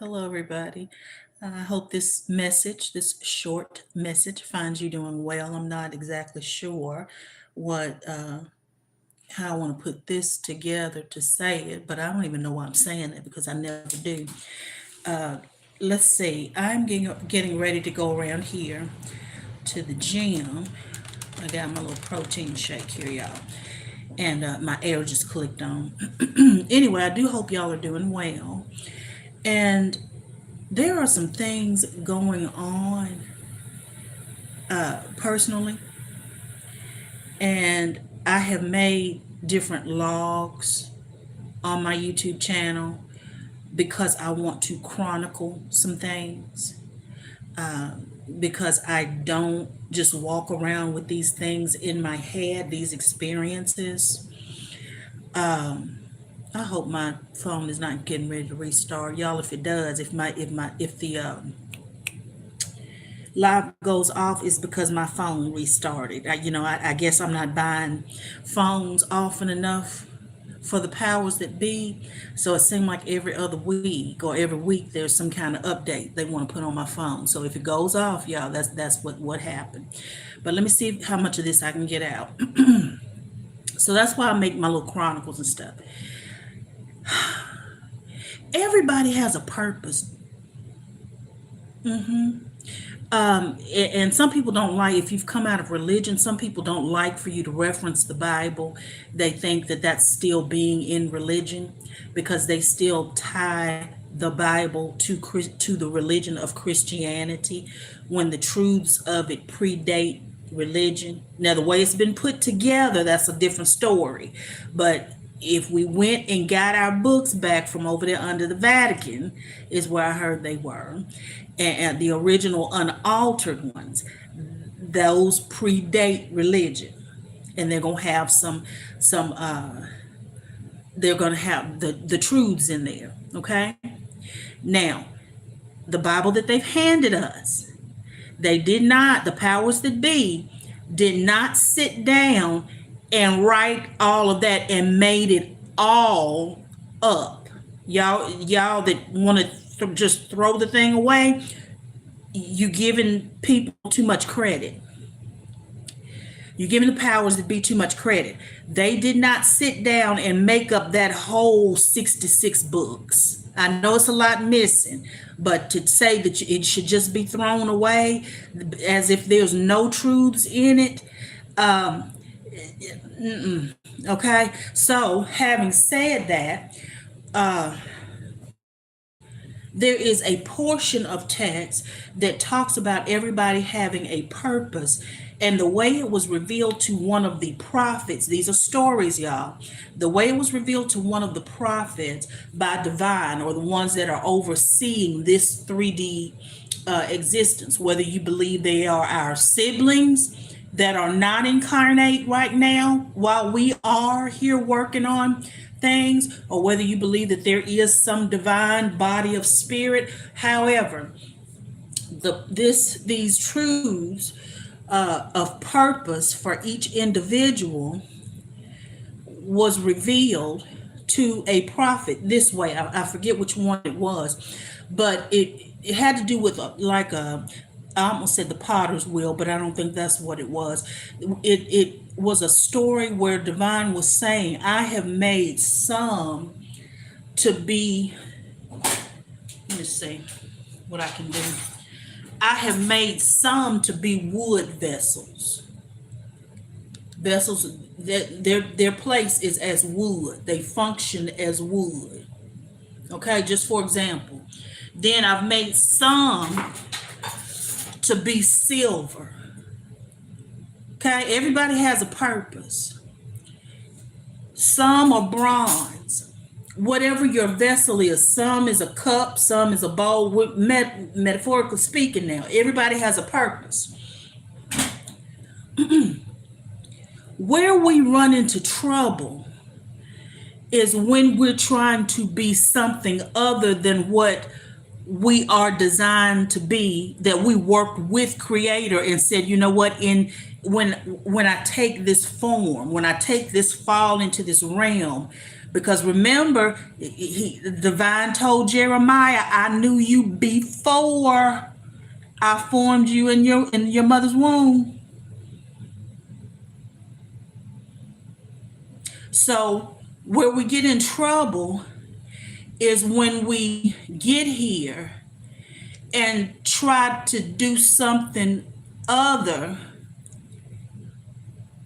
Hello, everybody. I hope this short message, finds you doing well. I'm not exactly sure what how I want to put this together to say it, but I don't even know why I'm saying it because I never do. Uh, let's see. I'm getting ready to go around here to the gym. I got my little protein shake here, y'all, and my air just clicked on. Anyway, I do hope y'all are doing well, and there are some things going on personally, and I have made different logs on my YouTube channel because I want to chronicle some things. Because I don't just walk around with these things in my head, these experiences. I hope my phone is not getting ready to restart, y'all. If it does, if the live goes off, is because my phone restarted. I guess I'm not buying phones often enough for the powers that be. So it seemed like every other week or every week there's some kind of update they want to put on my phone. So if it goes off, y'all, that's what happened. But let me see how much of this I can get out. So that's why I make my little chronicles and stuff. Everybody has a purpose. And some people don't like, if you've come out of religion, some people don't like for you to reference the Bible. They think that that's still being in religion because they still tie the Bible to the religion of Christianity when the truths of it predate religion. Now, the way it's been put together, that's a different story. But if we went and got our books back from over there under the Vatican, is where I heard they were, and the original unaltered ones, those predate religion, and they're gonna have some they're gonna have the truths in there. Okay, now the Bible that they've handed us, the powers that be did not sit down and write all of that and made it all up. Y'all that want to just throw the thing away, you giving people too much credit. You're giving the powers that be too much credit. They did not sit down and make up that whole 66 books. I know it's a lot missing, but to say that it should just be thrown away as if there's no truths in it, okay? So, having said that, there is a portion of text that talks about everybody having a purpose. And the way it was revealed to one of the prophets, these are stories, y'all. The way it was revealed to one of the prophets by divine, or the ones that are overseeing this 3D existence, whether you believe they are our siblings that are not incarnate right now while we are here working on things, or whether you believe that there is some divine body of spirit. However, these truths of purpose for each individual was revealed to a prophet this way. I forget which one it was, but it had to do with I almost said the potter's wheel, but I don't think that's what it was. It was a story where divine was saying, I have made some to be, let me see what I can do. I have made some to be wood vessels. Vessels that their place is as wood. They function as wood. Okay, just for example. Then I've made some to be silver. Okay, everybody has a purpose. Some are bronze. Whatever your vessel is, some is a cup, some is a bowl. Metaphorically speaking, now everybody has a purpose. Where we run into trouble is when we're trying to be something other than what we are designed to be, that we worked with creator and said, you know what, when I take this form, when I take this fall into this realm, Because remember, divine told Jeremiah, I knew you before I formed you in your mother's womb. So where we get in trouble is when we get here and try to do something other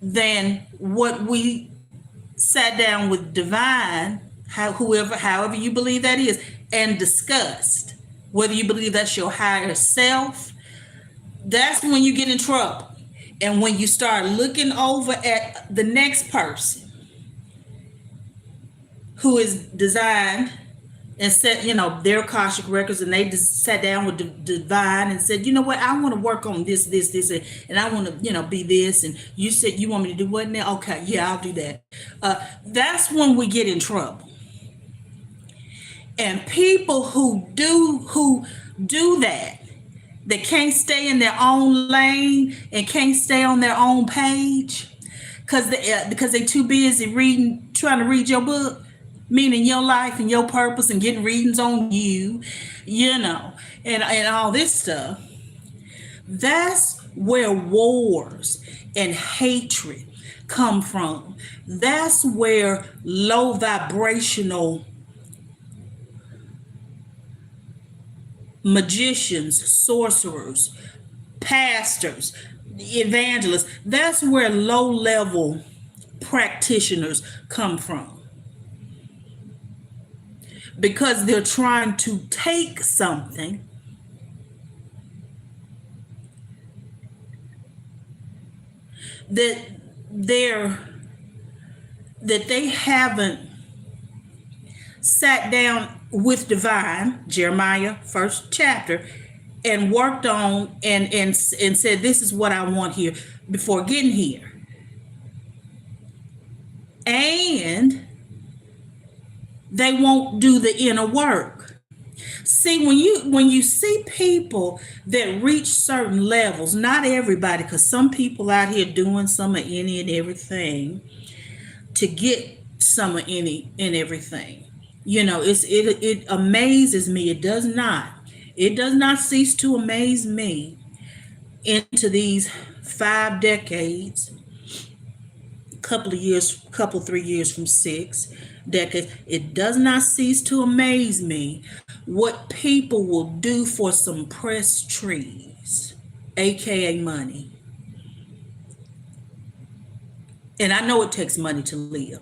than what we sat down with divine, however you believe that is, and discussed. Whether you believe that's your higher self, that's when you get in trouble. And when you start looking over at the next person who is designed and said, their Akashic records, and they just sat down with the divine and said, you know what, I want to work on this, and I want to, be this. And you said you want me to do what now? Okay, yeah, I'll do that. That's when we get in trouble. And people who do that, they can't stay in their own lane and can't stay on their own page because they're too busy trying to read your book, meaning your life and your purpose, and getting readings on you, and all this stuff. That's where wars and hatred come from. That's where low vibrational magicians, sorcerers, pastors, evangelists, that's where low level practitioners come from. Because they're trying to take something that they haven't sat down with divine, Jeremiah 1st chapter, and worked on and said, this is what I want here before getting here. And they won't do the inner work. See, when you see people that reach certain levels, not everybody, because some people out here doing some of any and everything to get some of any and everything. It amazes me. It does not cease to amaze me into these 5 decades, couple 3 years from 6 decades. It does not cease to amaze me what people will do for some pressed trees, aka money. And I know it takes money to live.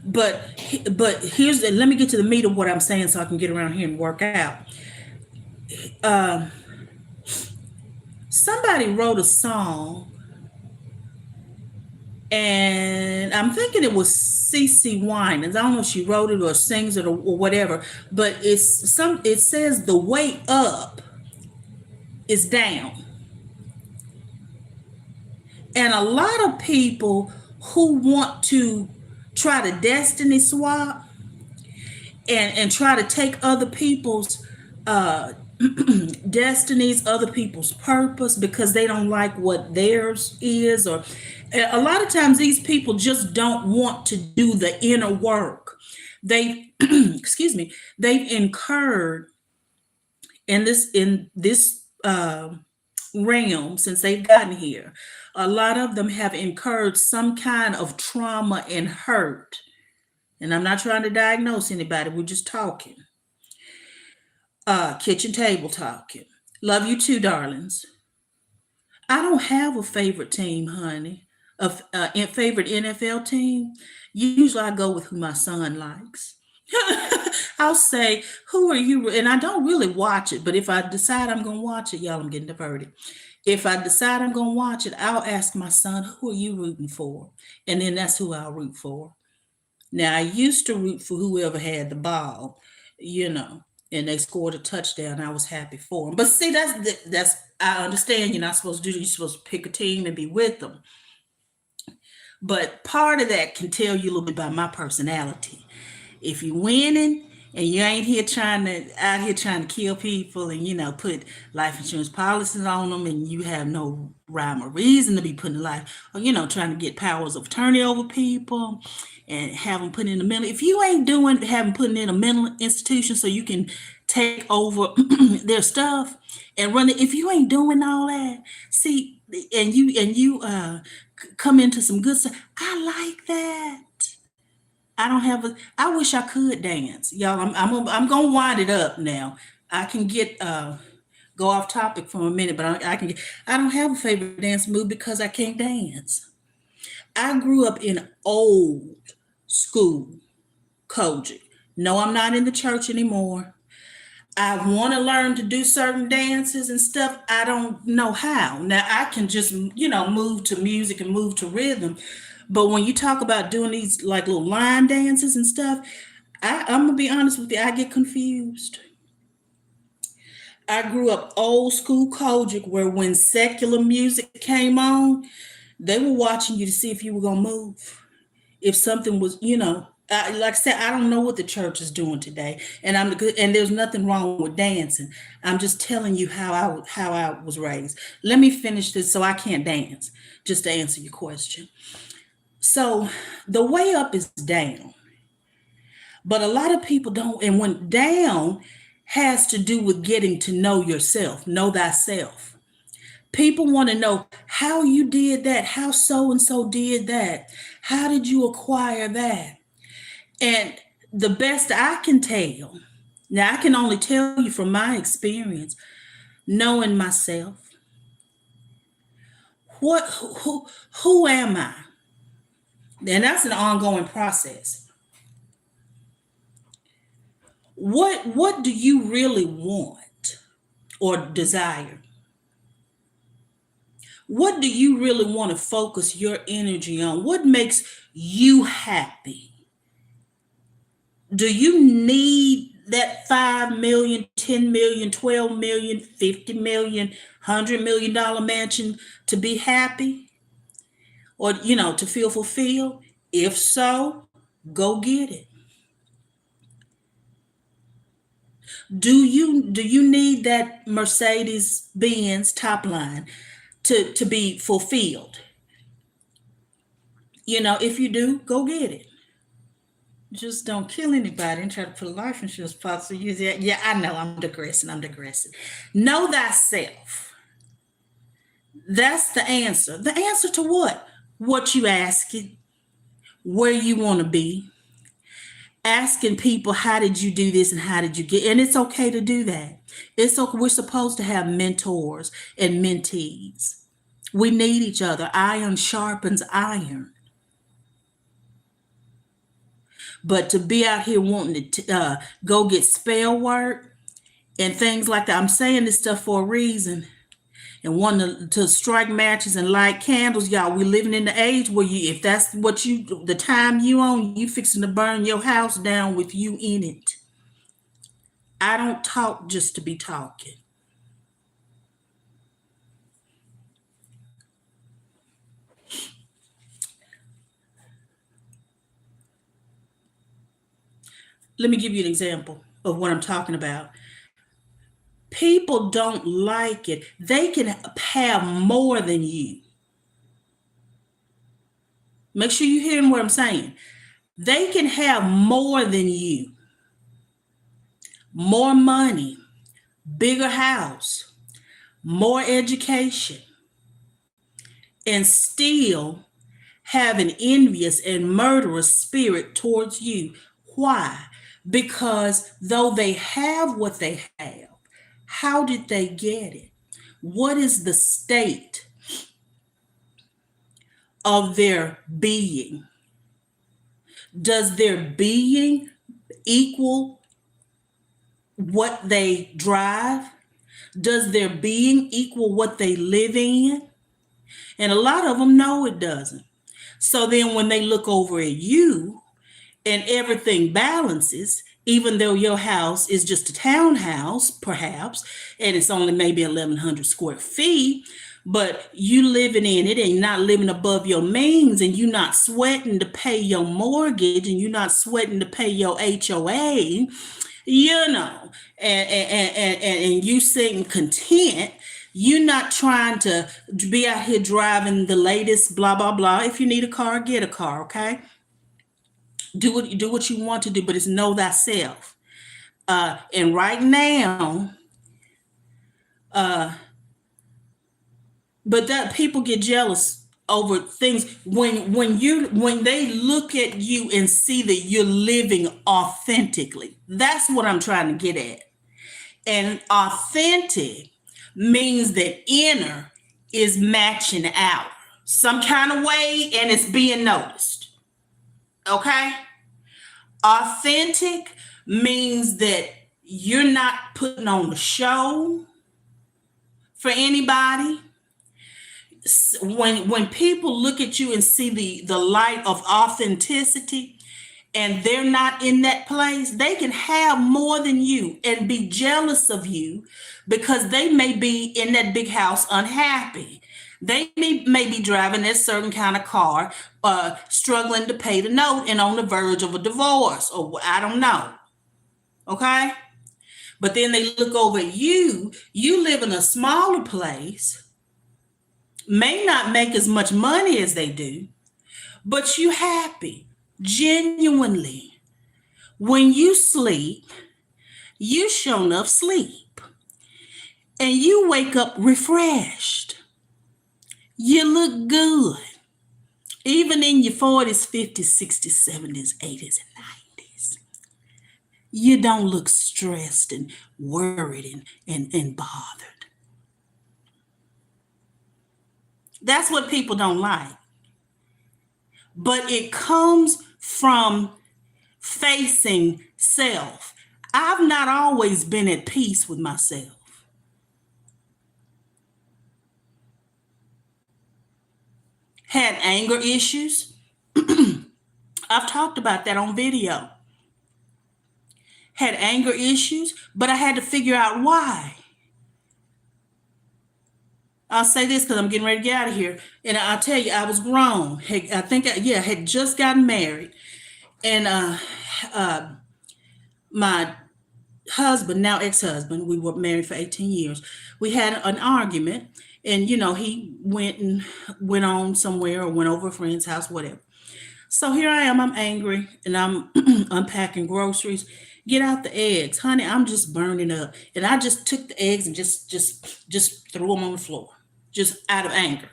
But let me get to the meat of what I'm saying so I can get around here and work out. Somebody wrote a song, and I'm thinking it was CeCe Winans. I don't know if she wrote it or sings it or whatever, but it says the way up is down. And a lot of people who want to try to destiny swap and try to take other people's destinies, other people's purpose, because they don't like what theirs is, or a lot of times these people just don't want to do the inner work. They excuse me, they've incurred in this realm since they've gotten here. A lot of them have incurred some kind of trauma and hurt. And I'm not trying to diagnose anybody. We're just talking. Kitchen table talking. Love you too, darlings. I don't have a favorite team, honey. A favorite NFL team. Usually I go with who my son likes. I'll say, who are you? And I don't really watch it, but if I decide I'm going to watch it, y'all, I'm getting diverted. If I decide I'm going to watch it, I'll ask my son, who are you rooting for? And then that's who I'll root for. Now, I used to root for whoever had the ball, and they scored a touchdown. I was happy for them. But see, that's I understand you're not supposed to do that. You're supposed to pick a team and be with them. But part of that can tell you a little bit about my personality. If you're winning And you ain't here trying to out here trying to kill people and put life insurance policies on them, and you have no rhyme or reason to be putting life or trying to get powers of attorney over people and have them put in a mental. If you ain't doing having putting in a mental institution so you can take over their stuff and run it, if you ain't doing all that, see, and you come into some good stuff, I like that. I don't have a. I wish I could dance, y'all. I'm gonna wind it up now. I can get go off topic for a minute, but I can. I don't have a favorite dance move because I can't dance. I grew up in old school Kojic. No, I'm not in the church anymore. I want to learn to do certain dances and stuff. I don't know how. Now I can just, move to music and move to rhythm. But when you talk about doing these like little line dances and stuff, I'm gonna be honest with you, I get confused. I grew up old school Kojic where when secular music came on, they were watching you to see if you were gonna move. If something was, like I said, I don't know what the church is doing today, and I'm good. And there's nothing wrong with dancing. I'm just telling you how I was raised. Let me finish this so I can't dance. Just to answer your question. So the way up is down, but a lot of people don't. And when down has to do with getting to know yourself, know thyself. People want to know how you did that, how so and so did that, how did you acquire that? And the best I can tell, now I can only tell you from my experience, knowing myself, who am I? And that's an ongoing process. What do you really want or desire? What do you really want to focus your energy on? What makes you happy? Do you need that 5 million, 10 million, 12 million, 50 million, $100 million mansion to be happy or, to feel fulfilled? If so, go get it. Do you need that Mercedes Benz top line to be fulfilled? If you do, go get it. Just don't kill anybody and try to put a life insurance policy. Yeah, I know I'm digressing. I'm digressing. Know thyself. That's the answer. The answer to what? What you asking, where you want to be, asking people, how did you do this and how did you get? And it's okay to do that. It's okay. We're supposed to have mentors and mentees. We need each other. Iron sharpens iron. But to be out here wanting to go get spell work and things like that, I'm saying this stuff for a reason. And wanting to strike matches and light candles, y'all. We living in the age where if that's the time you on, you fixing to burn your house down with you in it. I don't talk just to be talking. Let me give you an example of what I'm talking about. People don't like it. They can have more than you. Make sure you're hearing what I'm saying. They can have more than you. More money, bigger house, more education, and still have an envious and murderous spirit towards you. Why? Because though they have what they have, how did they get it? What is the state of their being? Does their being equal what they drive? Does their being equal what they live in? And a lot of them know it doesn't. So then when they look over at you and everything balances, even though your house is just a townhouse, perhaps, and it's only maybe 1,100 square feet, but you living in it and you're not living above your means, and you're not sweating to pay your mortgage, and you're not sweating to pay your HOA, you know, and you sitting content. You're not trying to be out here driving the latest blah blah blah. If you need a car, get a car, okay? Do what you want to do, but it's know thyself. And right now, but that people get jealous over things when they look at you and see that you're living authentically. That's what I'm trying to get at. And authentic means that inner is matching out some kind of way, and it's being noticed. Okay? Authentic means that you're not putting on a show for anybody. When people look at you and see the light of authenticity, and they're not in that place, they can have more than you and be jealous of you because they may be in that big house unhappy. They may be driving that certain kind of car, struggling to pay the note and on the verge of a divorce, or I don't know. Okay? But then they look over at you. You live in a smaller place, may not make as much money as they do, but you happy, genuinely. When you sleep, you sure enough sleep. And you wake up refreshed. You look good. Even in your 40s, 50s, 60s, 70s, 80s, and 90s. You don't look stressed and worried and bothered. That's what people don't like. But it comes from facing self. I've not always been at peace with myself. Had anger issues. I've talked about that on video. Had anger issues, but I had to figure out why. I'll say this because I'm getting ready to get out of here. And I'll tell you, I was grown. I think, had just gotten married. And my husband, now ex-husband, we were married for 18 years. We had an argument, and he went on somewhere or went over a friend's house, whatever. So here I am, I'm angry, and I'm unpacking groceries. Get out the eggs, honey. I'm just burning up, and I just took the eggs and just threw them on the floor, just out of anger.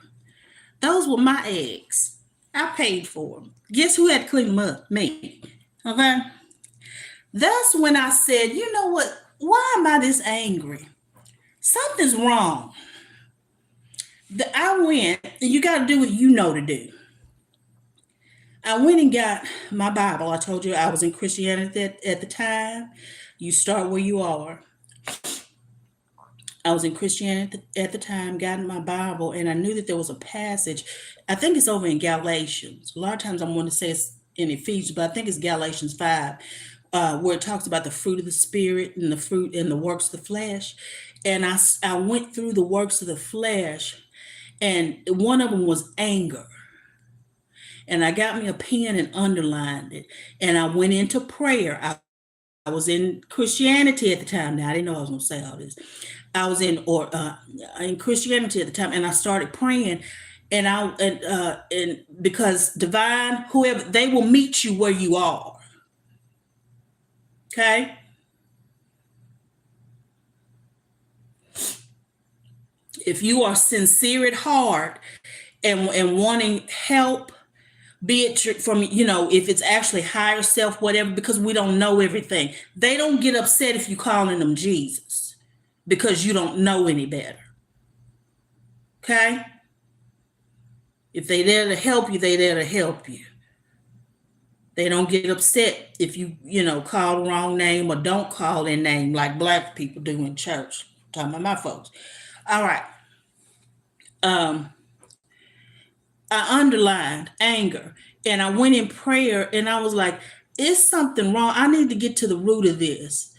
Those were my eggs. I paid for them. Guess who had to clean them up? Me. Okay. That's when I said, you know what? Why am I this angry? Something's wrong. I went, and you got to do what you know to do. I went and got my Bible. I told you I was in Christianity at the time. You start where you are. I was in Christianity at the time, got in my Bible, and I knew that there was a passage. I think it's over in Galatians. A lot of times I'm going to say it's in Ephesians, but I think it's Galatians 5, where it talks about the fruit of the Spirit and the fruit and the works of the flesh. And I went through the works of the flesh, and one of them was anger. And I got me a pen and underlined it. And I went into prayer. I was in Christianity at the time. Now, I didn't know I was going to say all this. I was in Christianity at the time, and I started praying. And because divine, whoever, they will meet you where you are. Okay? If you are sincere at heart and wanting help, be it from, if it's actually higher self, whatever, because we don't know everything. They don't get upset if you calling them Jesus because you don't know any better. Okay? If they there to help you, they there to help you. They don't get upset if you, call the wrong name or don't call their name like Black people do in church. I'm talking about my folks. All right. I underlined anger, and I went in prayer, and I was like, is something wrong? I need to get to the root of this.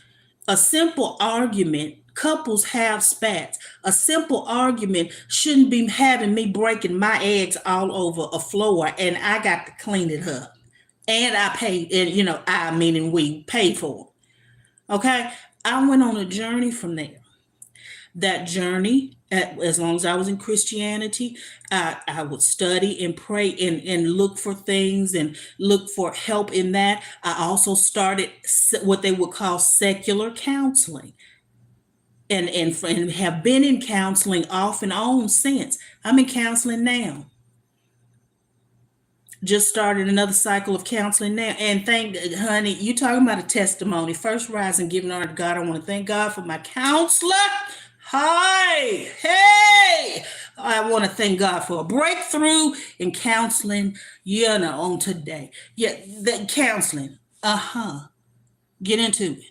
A simple argument Couples have spats. A simple argument shouldn't be having me breaking my eggs all over a floor and I got to clean it up. And I paid, and I meaning we paid for it. Okay? I went on a journey from there. That journey, as long as I was in Christianity, I would study and pray and look for things and look for help in that. I also started what they would call secular counseling, and have been in counseling off and on since. I'm in counseling now. Just started another cycle of counseling now. And honey, you talking about a testimony. First, rise and giving honor to God. I want to thank God for my counselor. Hi, hey, I want to thank God for a breakthrough in counseling, on today. Yeah, that counseling. Get into it.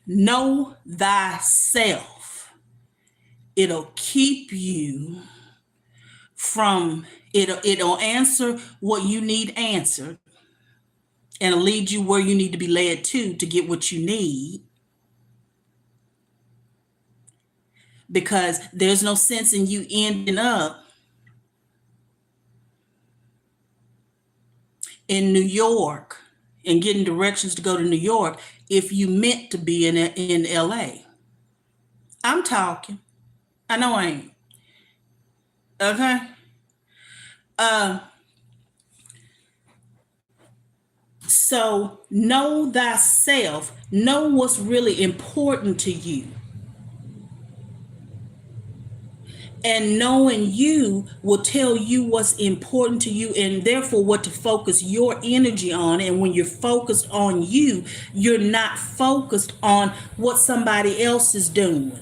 Know thyself. It'll keep you from it'll answer what you need answered and it'll lead you where you need to be led to get what you need, because there's no sense in you ending up in New York and getting directions to go to New York if you meant to be in LA. I'm talking. I know I ain't. Okay. So know thyself. Know what's really important to you. And knowing you will tell you what's important to you and therefore what to focus your energy on. And when you're focused on you, you're not focused on what somebody else is doing.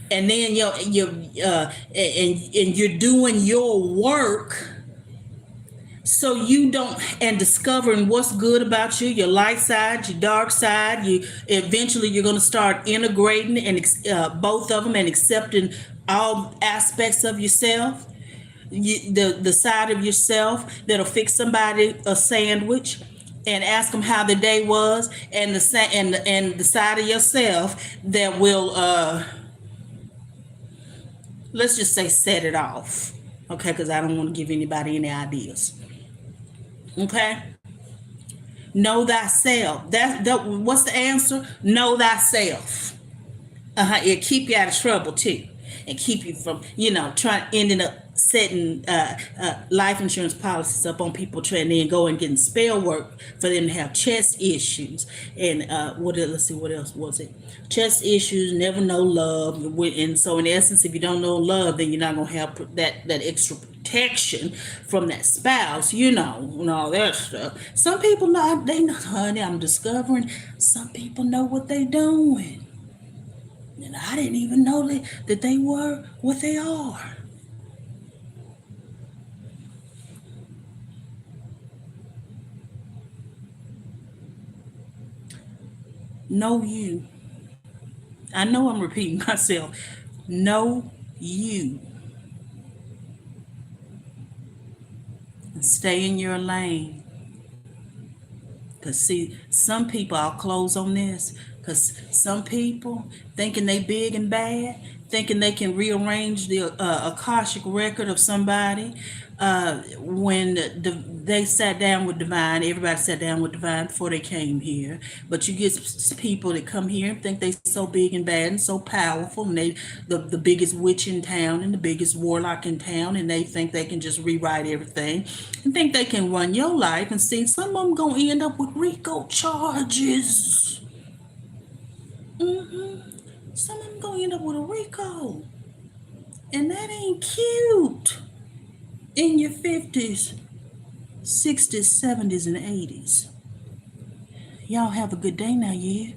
And then and you're doing your work so you don't, and discovering what's good about you, your light side, your dark side. You eventually you're going to start integrating and both of them and accepting all aspects of yourself. The side of yourself that'll fix somebody a sandwich and ask them how the day was, and the side of yourself that will let's just say set it off. Okay, because I don't want to give anybody any ideas. Okay. Know thyself. That what's the answer? Know thyself. It'll keep you out of trouble too, and keep you from ending up setting life insurance policies up on people trying to go and getting spell work for them to have chest issues and let's see, what else was it? Chest issues, never know love, and so in essence, if you don't know love, then you're not gonna have that extra protection from that spouse, and all that stuff. Some people know, honey, I'm discovering some people know what they're doing. And I didn't even know that they were what they are. Know you. I know I'm repeating myself. Know you. And stay in your lane. Because see, some people, I'll close on this, because some people thinking they big and bad, thinking they can rearrange the Akashic record of somebody. When they sat down with Divine, everybody sat down with Divine before they came here. But you get people that come here and think they so big and bad and so powerful, and they the biggest witch in town and the biggest warlock in town, and they think they can just rewrite everything and think they can run your life. And see, some of them gonna end up with RICO charges. Some of them gonna end up with a RICO, and that ain't cute. In your 50s, 60s, 70s, and 80s. Y'all have a good day now, yeah?